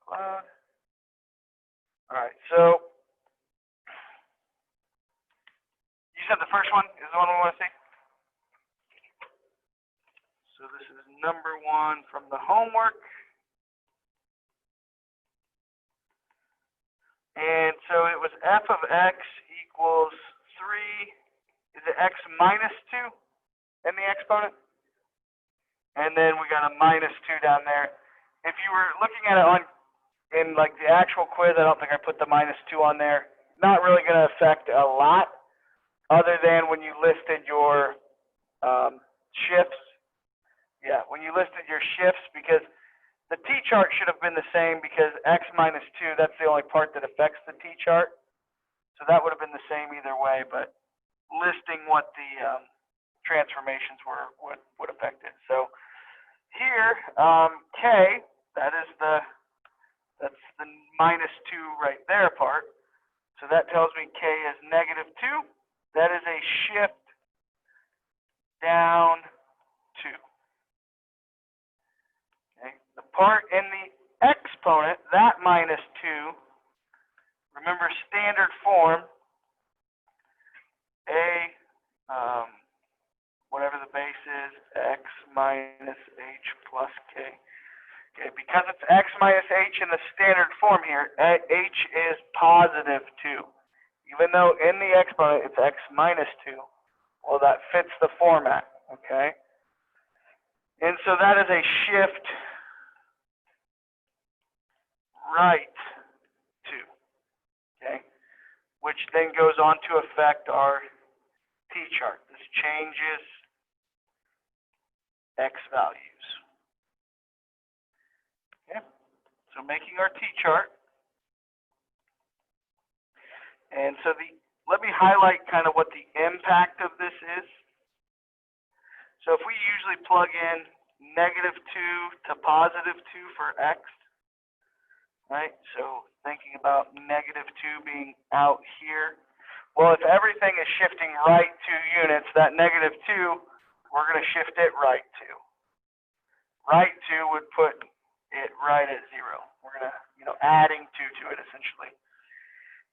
cloud. All right, so you said the first one is the one we want to see? So this is number 1 from the homework. And so it was f of x equals 3. Is it x minus 2 in the exponent? And then we got a minus 2 down there. If you were looking at it in like the actual quiz, I don't think I put the minus 2 on there. Not really going to affect a lot, other than when you listed your shifts. Yeah, when you listed your shifts, because the t-chart should have been the same, because x minus 2, that's the only part that affects the t-chart. So that would have been the same either way, but listing what the transformations were would affect it. So here, k, that's the minus 2 right there part. So that tells me k is negative 2. That is a shift down 2. Okay. The part in the exponent, that minus 2, remember standard form, whatever the base is, x minus h plus k. Okay, because it's x minus h in the standard form here, h is positive 2. Even though in the exponent it's x minus 2, well, that fits the format, okay? And so that is a shift right 2, okay? Which then goes on to affect our t-chart. This changes x values. Okay, so making our t-chart. And so let me highlight kind of what the impact of this is. So if we usually plug in negative 2 to positive 2 for x, right? So thinking about negative 2 being out here. Well, if everything is shifting right 2 units, that negative 2, we're going to shift it right 2. Right 2 would put it right at 0. We're going to, adding 2 to it essentially.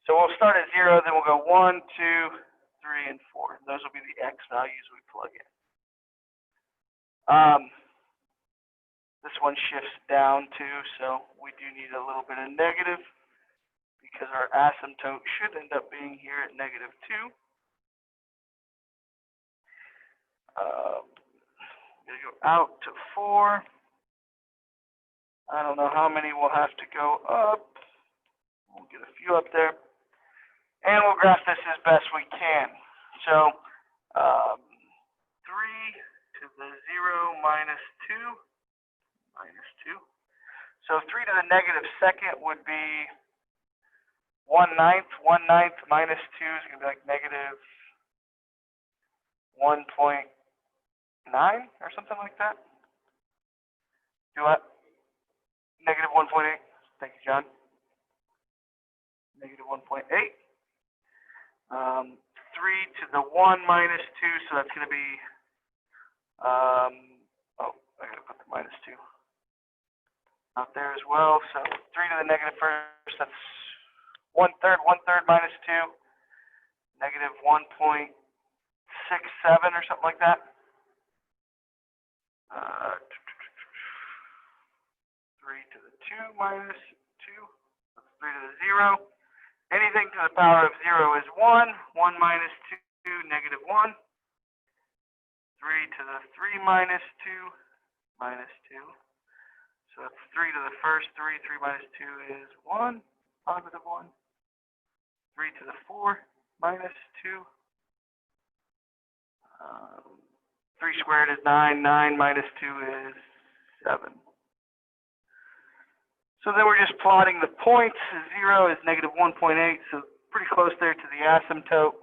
So we'll start at 0, then we'll go 1, 2, 3, and 4. Those will be the x values we plug in. This one shifts down 2, so we do need a little bit of negative, because our asymptote should end up being here at negative 2. I'm going to go out to 4. I don't know how many we'll have to go up. We'll get a few up there. And we'll graph this as best we can. So 3 to the 0 minus 2. So 3 to the negative second would be 1/9. 1/9 minus 2 is going to be like negative 1.9 or something like that. Do what? Negative 1.8. Thank you, John. Negative 1.8. 3 to the 1 minus 2, so that's going to be, I got to put the minus 2 out there as well. So 3 to the negative first, that's 1/3 minus 2, negative 1.67 or something like that. 3 to the 2 minus 2, that's 3 to the 0. Anything to the power of 0 is 1. 1 minus 2, negative 1. 3 to the 3 minus 2, minus 2. So that's 3 to the first 3. 3 minus 2 is 1, positive 1. 3 to the 4, minus 2. 3 squared is 9. 9 minus 2 is 7. So then we're just plotting the points. 0 is negative 1.8, so pretty close there to the asymptote.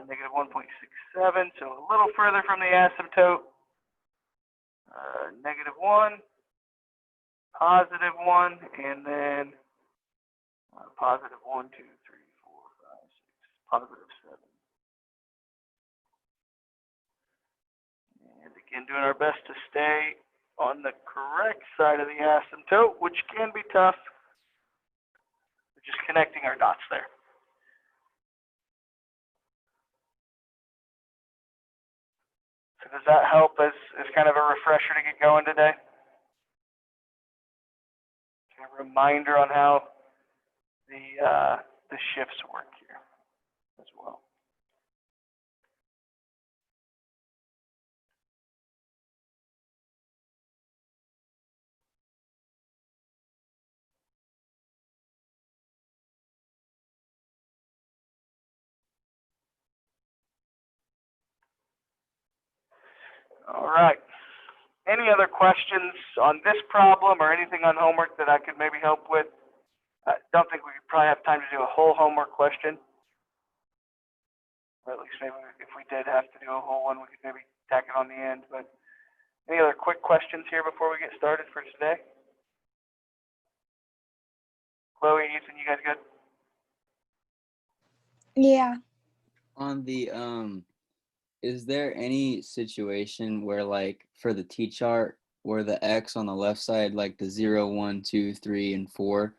Negative 1.67, so a little further from the asymptote. Negative 1, positive 1, and then positive 1, 2, 3, 4, 5, 6, positive 7. And again, doing our best to stay on the correct side of the asymptote, which can be tough. We're just connecting our dots there. So does that help as kind of a refresher to get going today? A reminder on how the shifts work here as well. All right. Any other questions on this problem or anything on homework that I could maybe help with? I don't think we could probably have time to do a whole homework question. Or at least maybe if we did have to do a whole one, we could maybe tack it on the end. But any other quick questions here before we get started for today? Chloe, Ethan, you guys good? Yeah. On the is there any situation where, like, for the T-chart, where the X on the left side, like the 0, 1, 2, 3, and 4,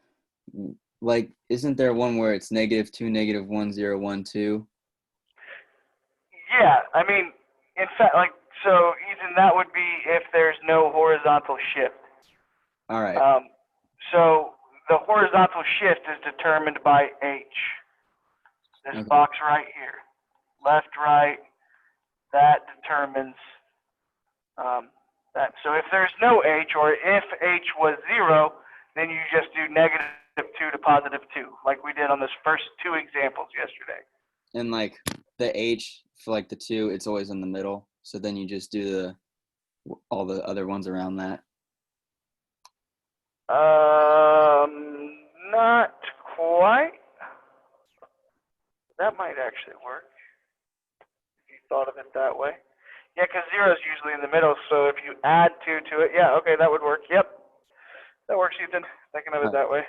like, isn't there one where it's -2, -1, 0, 1, 2? Yeah, I mean, in fact, like, so Ethan, that would be if there's no horizontal shift. All right. So the horizontal shift is determined by H. This Okay. box right here, left, right, that determines that. So if there's no H, or if H was 0, then you just do -2 to +2, like we did on those first two examples yesterday. And, like, the H for, like, the 2, it's always in the middle. So then you just do all the other ones around that. Not quite. That might actually work if you thought of it that way. Yeah, because 0 is usually in the middle, so if you add 2 to it, yeah, okay, that would work. Yep, that works, Ethan. Thinking of it that way.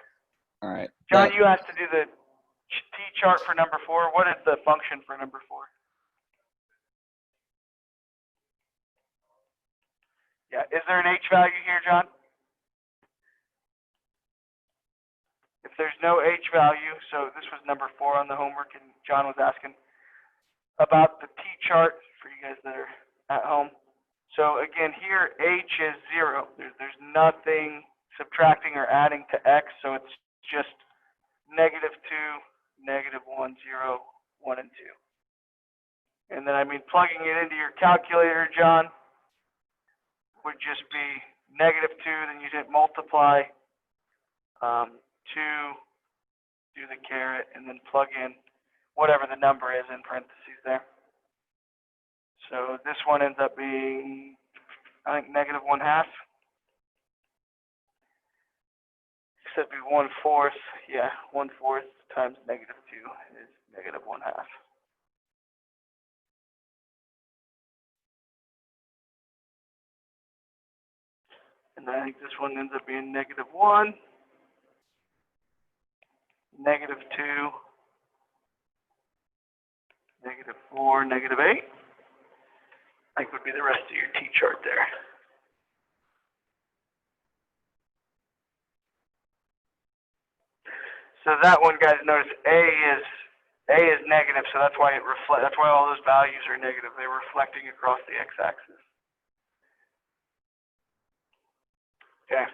All right. John, you asked to do the T-chart for number 4. What is the function for number 4? Yeah, is there an H value here, John? If there's no H value, so this was number 4 on the homework, and John was asking about the T-chart for you guys that are at home. So again, here H is 0. There's nothing subtracting or adding to X, so it's just -2, -1, 0, 1, and 2. And then, I mean, plugging it into your calculator, John, would just be -2, then you hit multiply, 2, do the caret, and then plug in whatever the number is in parentheses there. So this one ends up being, I think, -1/2. This should be 1/4. Yeah, 1/4 times -2 is -1/2. And I think this one ends up being -1, -2, -4, -8. I think would be the rest of your T-chart there. So that one, guys, notice A is negative, so that's why that's why all those values are negative. They're reflecting across the x-axis. Okay.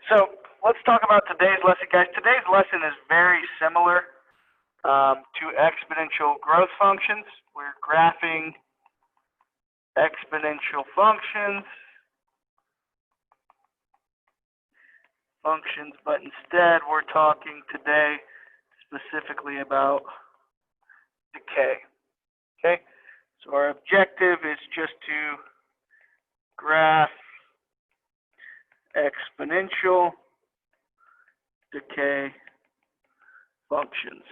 So let's talk about today's lesson, guys. Today's lesson is very similar to exponential growth functions. We're graphing exponential functions, but instead we're talking today specifically about decay. Okay, so our objective is just to graph exponential decay functions.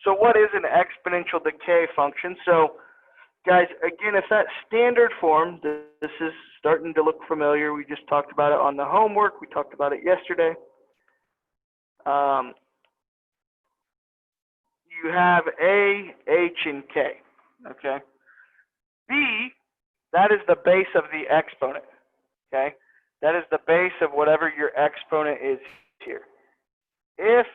So what is an exponential decay function? So guys, again, it's that standard form. This is starting to look familiar. We just talked about it on the homework. We talked about it yesterday. you have A, H, and K. Okay. B, that is the base of the exponent. Okay. That is the base of whatever your exponent is here. If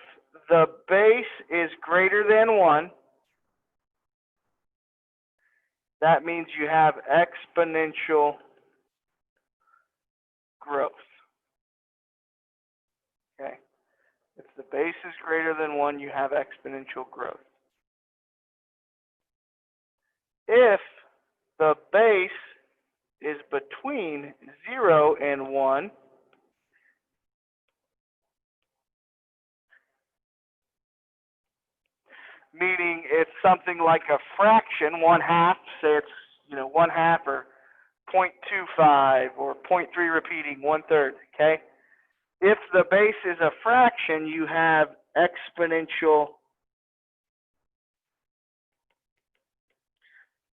the base is greater than 1, that means you have exponential growth. Okay. If the base is greater than 1, you have exponential growth. If the base is between 0 and 1, meaning it's something like a fraction, 1/2, say it's 1/2 or 0.25 or 0.3 repeating, 1/3, okay? If the base is a fraction, you have exponential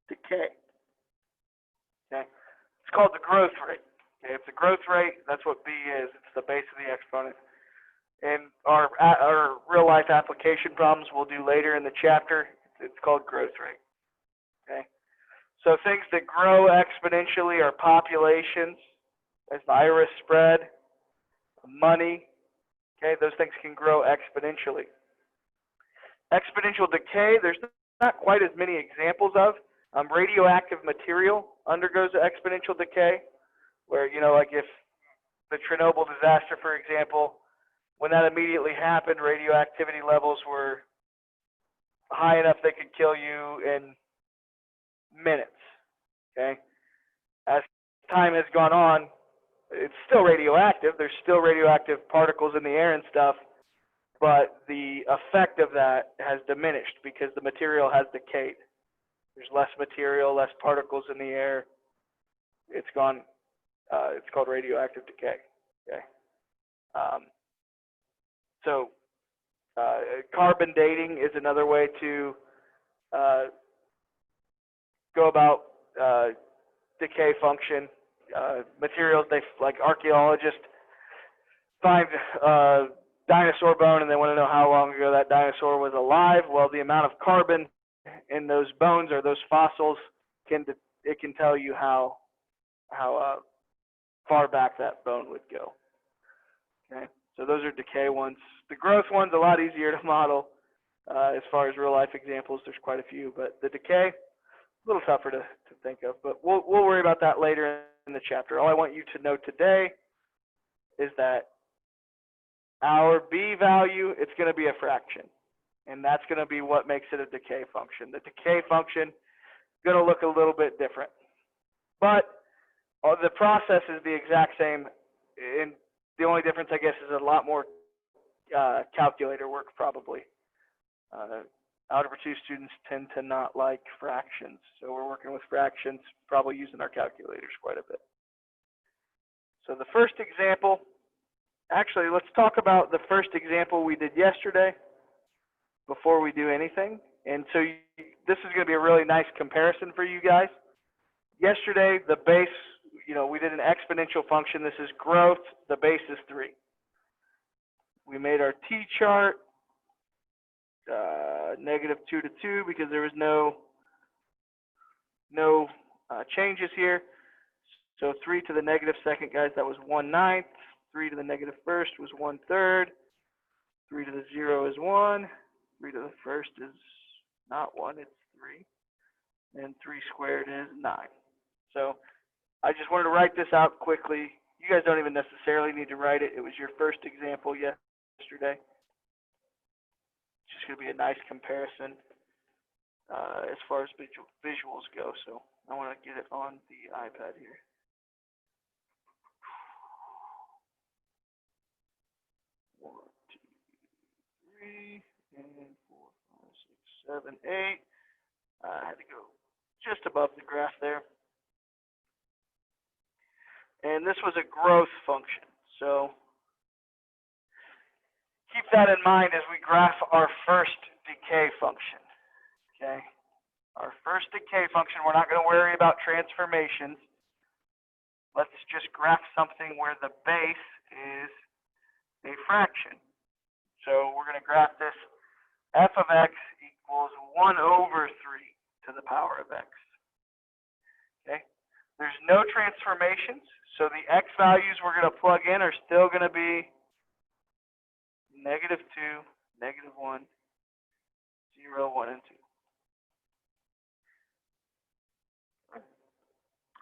decay. Okay? It's called the growth rate. Okay? If the growth rate, that's what B is. It's the base of the exponent. And our real life application problems we'll do later in the chapter, it's called growth rate. Okay? So things that grow exponentially are populations, as the iris spread, money. Okay, those things can grow exponentially. Exponential decay, there's not quite as many examples of. Radioactive material undergoes exponential decay, where, like if the Chernobyl disaster, for example, when that immediately happened, radioactivity levels were high enough they could kill you in minutes. Okay? As time has gone on, it's still radioactive. There's still radioactive particles in the air and stuff, but the effect of that has diminished because the material has decayed. There's less material, less particles in the air. It's gone. It's called radioactive decay. Okay. So carbon dating is another way to go about decay function. Materials, like archaeologists find dinosaur bone and they want to know how long ago that dinosaur was alive. Well, the amount of carbon in those bones or those fossils can tell you how far back that bone would go. Okay, so those are decay ones. The growth one's a lot easier to model as far as real life examples. There's quite a few, but the decay, a little tougher to think of. But we'll worry about that later in the chapter. All I want you to know today is that our B value, it's going to be a fraction. And that's going to be what makes it a decay function. The decay function is going to look a little bit different. But the process is the exact same. And the only difference, I guess, is a lot more calculator work, probably. Algebra 2 students tend to not like fractions. So we're working with fractions, probably using our calculators quite a bit. So the first example, actually, let's talk about the first example we did yesterday before we do anything. And so this is going to be a really nice comparison for you guys. Yesterday, the base, we did an exponential function. This is growth. The base is 3. We made our t-chart, -2 to 2 because there was no changes here. So 3 to the -2nd, guys, that was 1/9. 3 to the -1st was 1/3. 3 to the 0 is 1. 3 to the 1st is not 1, it's 3. And 3 squared is 9. So I just wanted to write this out quickly. You guys don't even necessarily need to write it. It was your first example yesterday. It's just going to be a nice comparison as far as visuals go. So I want to get it on the iPad here. One, 2, 3, and 4, 5, 6, 7, 8. I had to go just above the graph there. And this was a growth function. So keep that in mind as we graph our first decay function. Okay? Our first decay function, we're not going to worry about transformations. Let's just graph something where the base is a fraction. So we're going to graph this f of x equals 1 over 3 to the power of x. Okay? There's no transformations, so the x values we're going to plug in are still going to be negative 2, negative 1, 0, 1, and 2.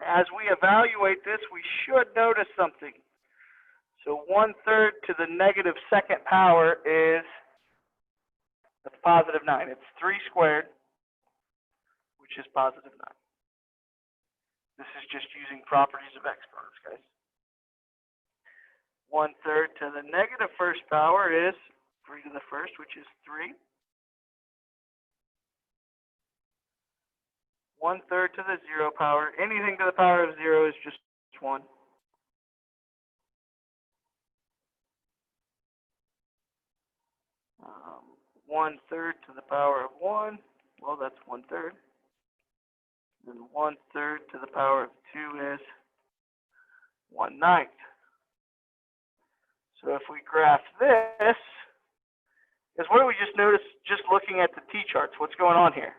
As we evaluate this, we should notice something. So 1/3 to the negative second power is, that's positive 9. It's 3 squared, which is positive 9. This is just using properties of exponents, guys. 1/3 to the negative first power is 3 to the first, which is 3. 1/3 to the 0 power. Anything to the power of 0 is just 1. Um, 1/3 to the power of 1. Well, that's 1/3. Then 1/3 to the power of 2 is 1/9. So if we graph this, is what do we just notice just looking at the t-charts? What's going on here?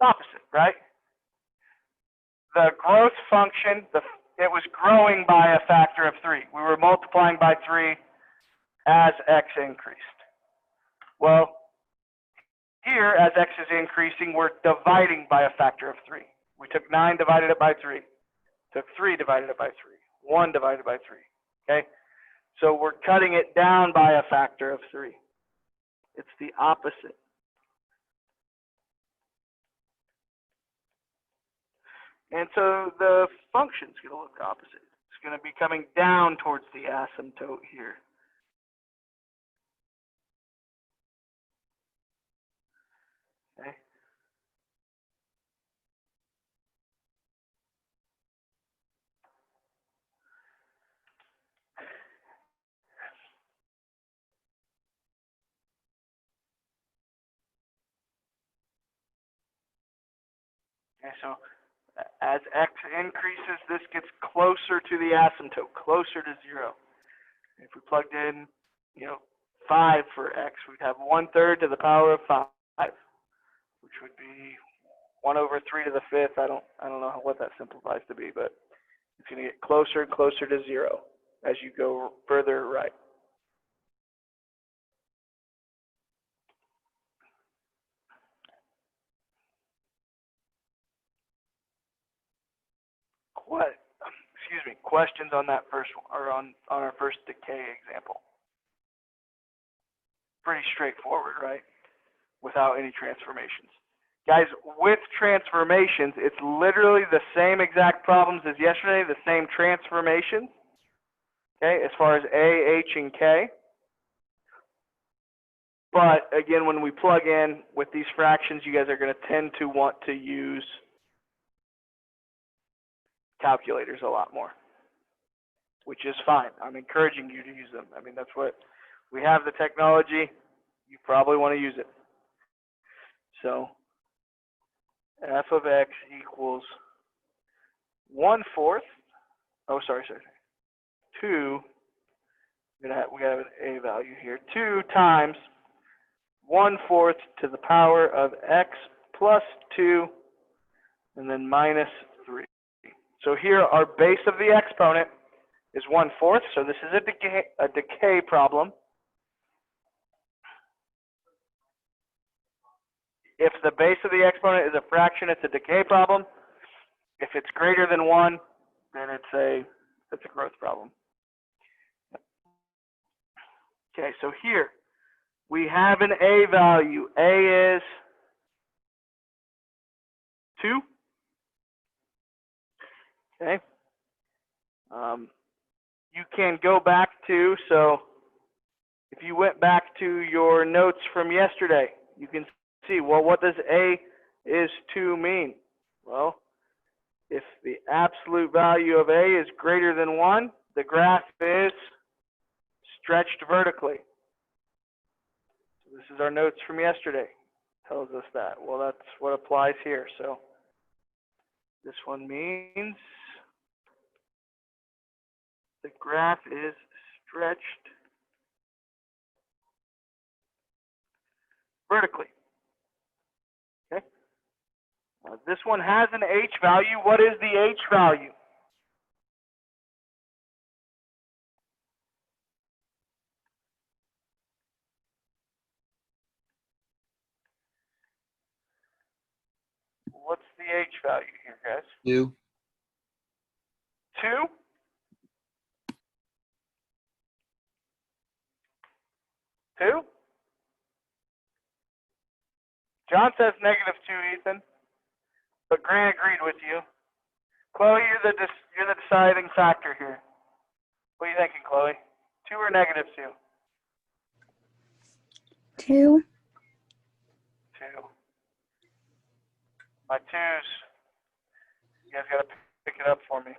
Opposite, right? The growth function, it was growing by a factor of 3. We were multiplying by 3 as x increased. Well, here, as x is increasing, we're dividing by a factor of 3. We took 9, divided it by 3. Took 3, divided it by 3. 1 divided by 3. Okay? So we're cutting it down by a factor of 3. It's the opposite. And so the function's going to look opposite. It's going to be coming down towards the asymptote here. Okay. Okay, so as x increases, this gets closer to the asymptote, closer to 0. If we plugged in, 5 for x, we'd have 1/3 to the power of 5, which would be 1 over 3 to the 5th. I don't know what that simplifies to be, but it's going to get closer and closer to 0 as you go further right. Questions on that first one, or on our first decay example? Pretty straightforward, right? Without any transformations. Guys, with transformations, it's literally the same exact problems as yesterday, the same transformations, okay, as far as A, H, and K. But, again, when we plug in with these fractions, you guys are going to tend to want to use calculators a lot more, which is fine. I'm encouraging you to use them. I mean, that's what we have, the technology. You probably want to use it. So f of x equals 1/4. Oh, sorry. 2. We gotta have an a value here. 2 times 1/4 to the power of x plus 2, and then minus 3. So here, our base of the exponent is 1/4. So this is a decay problem. If the base of the exponent is a fraction, it's a decay problem. If it's greater than 1, then it's a growth problem. Okay, so here we have an a value. A is 2. Okay. You can go back to, so if you went back to your notes from yesterday, you can see, well, what does a is 2 mean? Well, if the absolute value of a is greater than 1, the graph is stretched vertically. So this is our notes from yesterday. Tells us that. Well, that's what applies here. So this one means the graph is stretched vertically. Okay. This one has an H value. What is the H value? What's the H value here, guys? 2. 2? Two? John says -2, Ethan. But Grant agreed with you. Chloe, you're the deciding factor here. What are you thinking, Chloe? 2 or -2? 2. 2. My 2s. You guys got to pick it up for me.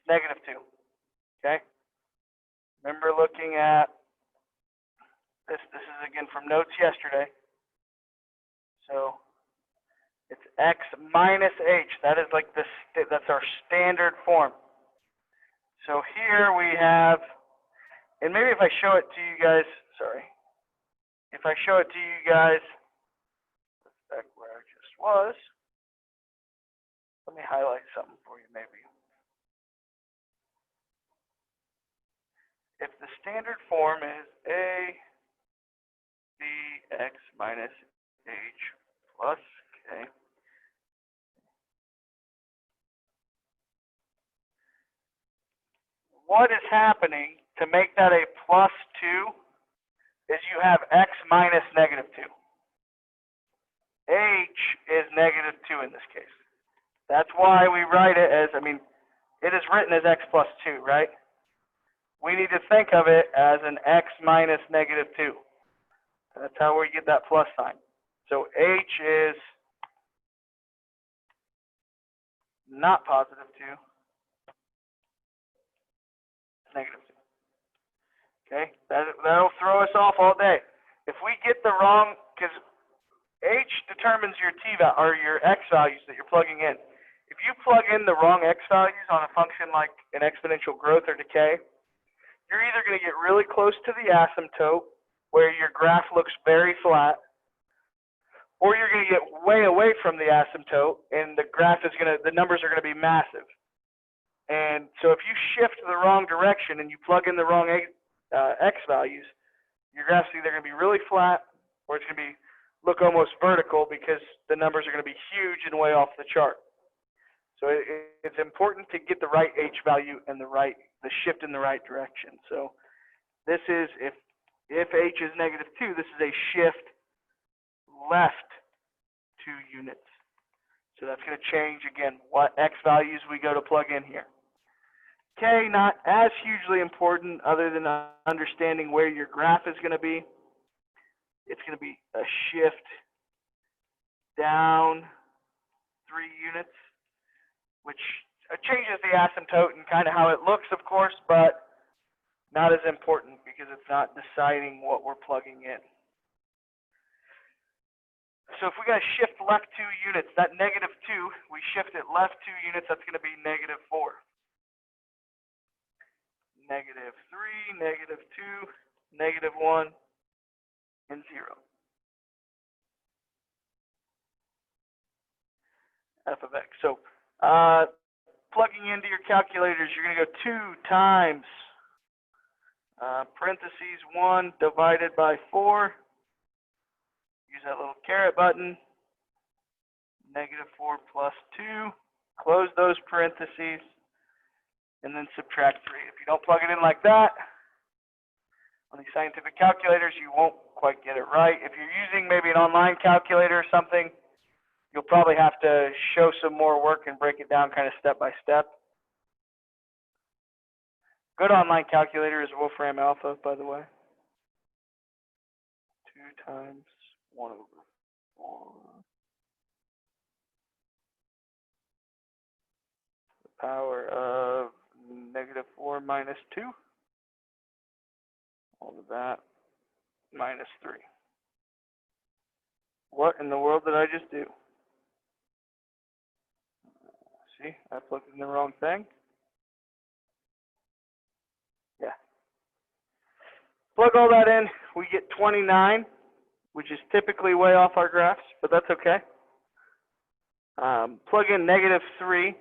-2. Okay? Remember looking at this. This is again from notes yesterday. So it's x minus h. That is like this. That's our standard form. So here we have, and maybe if I show it to you guys, sorry. If I show it to you guys, back where I just was. Let me highlight something for you, maybe. If the standard form is a dx minus h plus k, what is happening to make that a plus 2 is you have x minus -2. H is -2 in this case. That's why we write it as, it is written as x plus 2, right? We need to think of it as an x minus -2. That's how we get that plus sign. So H is not +2, -2. Okay, that'll throw us off all day. If we get the wrong, because H determines your or your x values that you're plugging in. If you plug in the wrong x values on a function like an exponential growth or decay, you're either going to get really close to the asymptote, where your graph looks very flat, or you're going to get way away from the asymptote, and the numbers are going to be massive. And so if you shift the wrong direction and you plug in the wrong x values, your graph's either going to be really flat, or it's going to look almost vertical because the numbers are going to be huge and way off the chart. So it's important to get the right H value and the shift in the right direction. So this is, if H is -2, this is a shift left 2 units. So that's going to change, again, what x values we go to plug in here. K, not as hugely important other than understanding where your graph is going to be. It's going to be a shift down 3 units, which changes the asymptote and kind of how it looks, of course, but not as important because it's not deciding what we're plugging in. So if we got to shift left 2 units, that -2, we shift it left 2 units, that's going to be -4. -3, -2, -1, and 0. F of x. So plugging into your calculators, you're going to go 2 times parentheses 1 divided by 4. Use that little caret button. -4 plus 2. Close those parentheses. And then subtract 3. If you don't plug it in like that, on these scientific calculators, you won't quite get it right. If you're using maybe an online calculator or something, you'll probably have to show some more work and break it down kind of step by step. Good online calculator is Wolfram Alpha, by the way. 2 times 1 over 4. The power of -4 minus 2. All of that minus 3. What in the world did I just do? See, I plugged in the wrong thing. Yeah. Plug all that in, we get 29. which is typically way off our graphs, but that's okay. Plug in -3,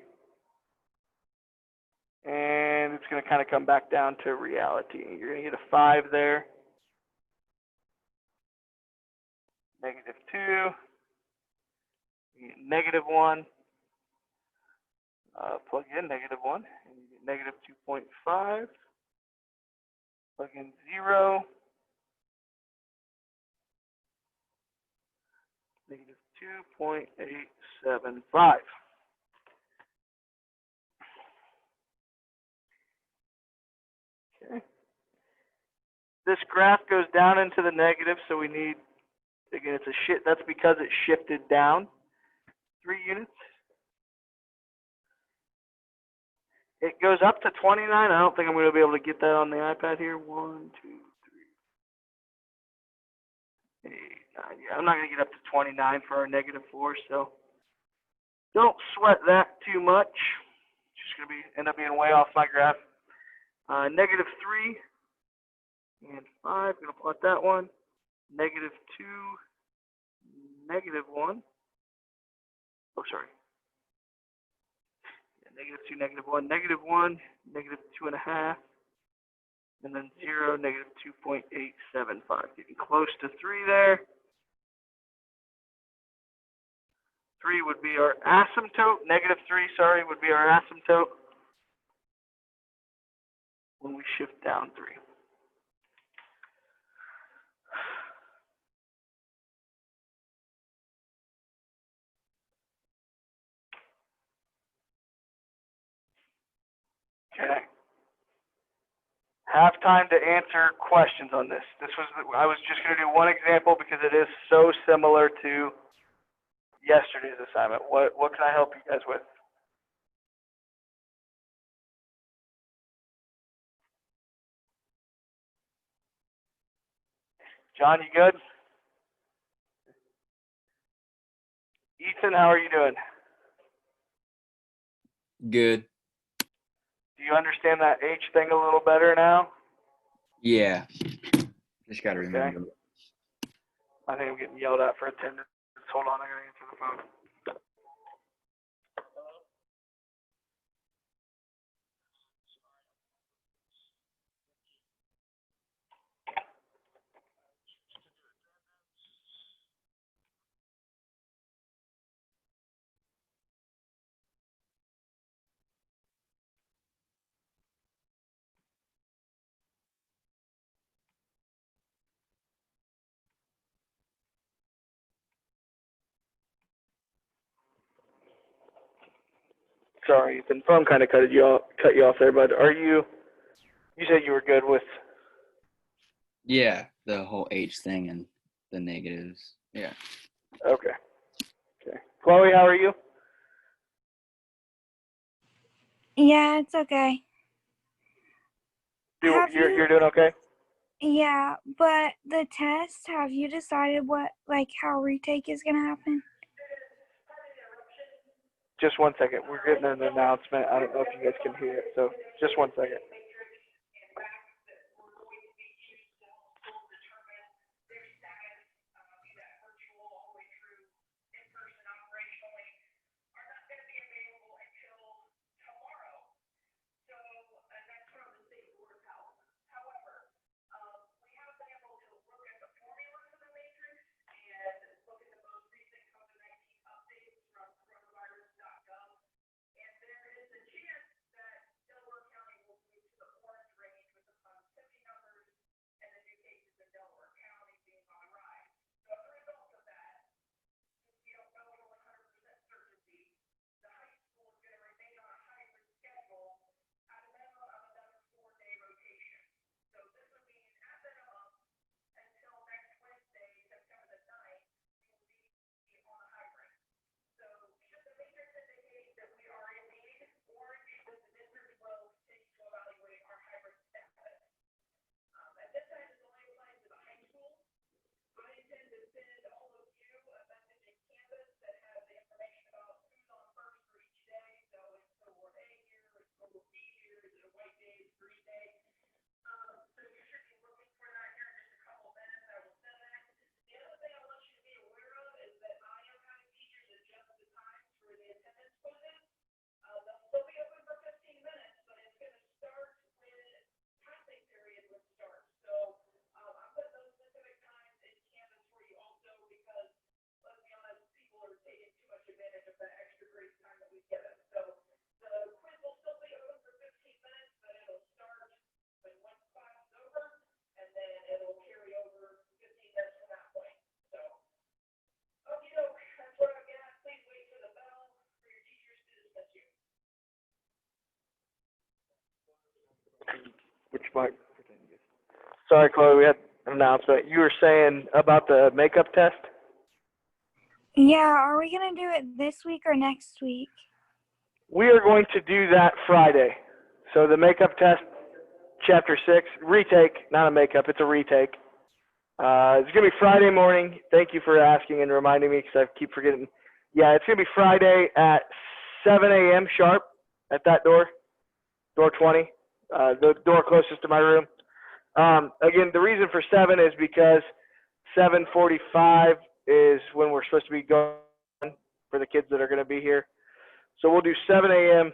and it's going to kind of come back down to reality. You're going to get a 5 there. -2, -1. Plug in -1, and you get -2.5. Plug in 0. -2.875. Okay. This graph goes down into the negative, so we need, again, that's because it shifted down 3 units. It goes up to 29. I don't think I'm going to be able to get that on the iPad here. 1, 2, 3, 8, 9. Yeah, I'm not going to get up to 29 for our -4, so don't sweat that too much. It's just going to end up being way off my graph. -3 and 5. Going to plot that one. -2, -1. Oh, sorry. -2, -1, -1, -2.5, and then 0, -2.875. Getting close to 3 there. 3 would be our asymptote. -3, sorry, would be our asymptote when we shift down 3. Okay. Have time to answer questions on this. I was just going to do one example because it is so similar to yesterday's assignment. What can I help you guys with? John, you good? Ethan, how are you doing? Good. Do you understand that H thing a little better now? Yeah. Just gotta remember. Okay. I think I'm getting yelled at for attendance. Hold on, I gotta answer the phone. Sorry, the phone kind of cut you off there, but you said you were good with. Yeah, the whole H thing and the negatives. Yeah. Okay. Okay. Chloe, how are you? Yeah, it's okay. You're doing okay? Yeah, but the test, have you decided how retake is going to happen? Just one second. We're getting an announcement. I don't know if you guys can hear it, so just one second. mark. Sorry, Chloe, we had an announcement. You were saying about the makeup test? Yeah, are we gonna do it this week or next week? We are going to do that Friday. So the makeup test, chapter 6, retake, not a makeup, it's a retake. It's going to be Friday morning. Thank you for asking and reminding me because I keep forgetting. Yeah, it's going to be Friday at 7 a.m. sharp at that door 20, the door closest to my room. Again, the reason for 7 is because 7:45 is when we're supposed to be going for the kids that are going to be here. So we'll do 7 a.m.,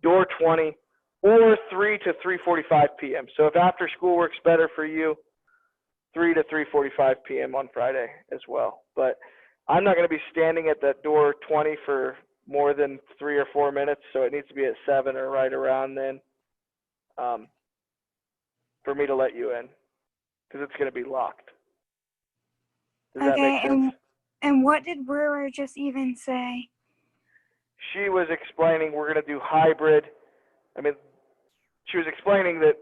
door 20, or 3 to 3:45 p.m. So if after school works better for you, 3 to 3:45 p.m. on Friday as well. But I'm not going to be standing at that door 20 for more than 3 or 4 minutes, so it needs to be at 7 or right around then for me to let you in because it's going to be locked. Does that make Okay, sense? and what did Brewer just even say? She was explaining we're going to do hybrid. I mean, she was explaining that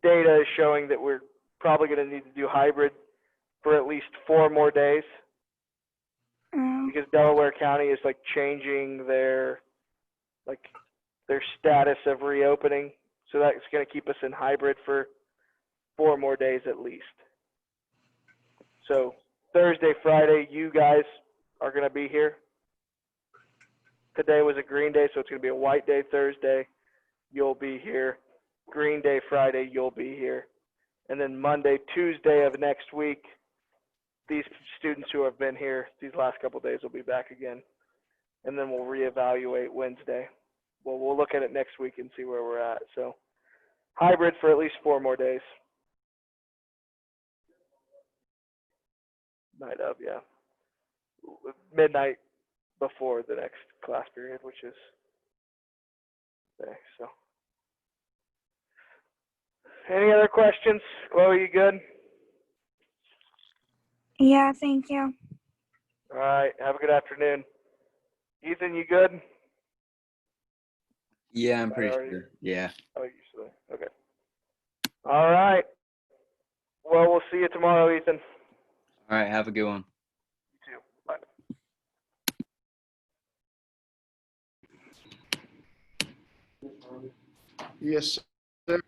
data is showing that we're probably going to need to do hybrid for at least 4 more days Oh, because Delaware County is like changing their status of reopening. So that's going to keep us in hybrid for 4 more days at least. So Thursday, Friday, you guys are going to be here. Today was a green day, so it's going to be a white day Thursday. You'll be here. Green day Friday, you'll be here. And then Monday, Tuesday of next week, these students who have been here these last couple of days will be back again. And then we'll reevaluate Wednesday. Well, we'll look at it next week and see where we're at. So hybrid for at least 4 more days. Night of, yeah. Midnight before the next class period, which is today. So, any other questions? Chloe, you good? yeah, thank you. All right. Have a good afternoon. Ethan, you good? Yeah, I'm pretty Alrighty. sure. Yeah. Oh, you still okay. All right. Well, we'll see you tomorrow, Ethan. All right. Have a good one. You too. Bye. Yes, sir.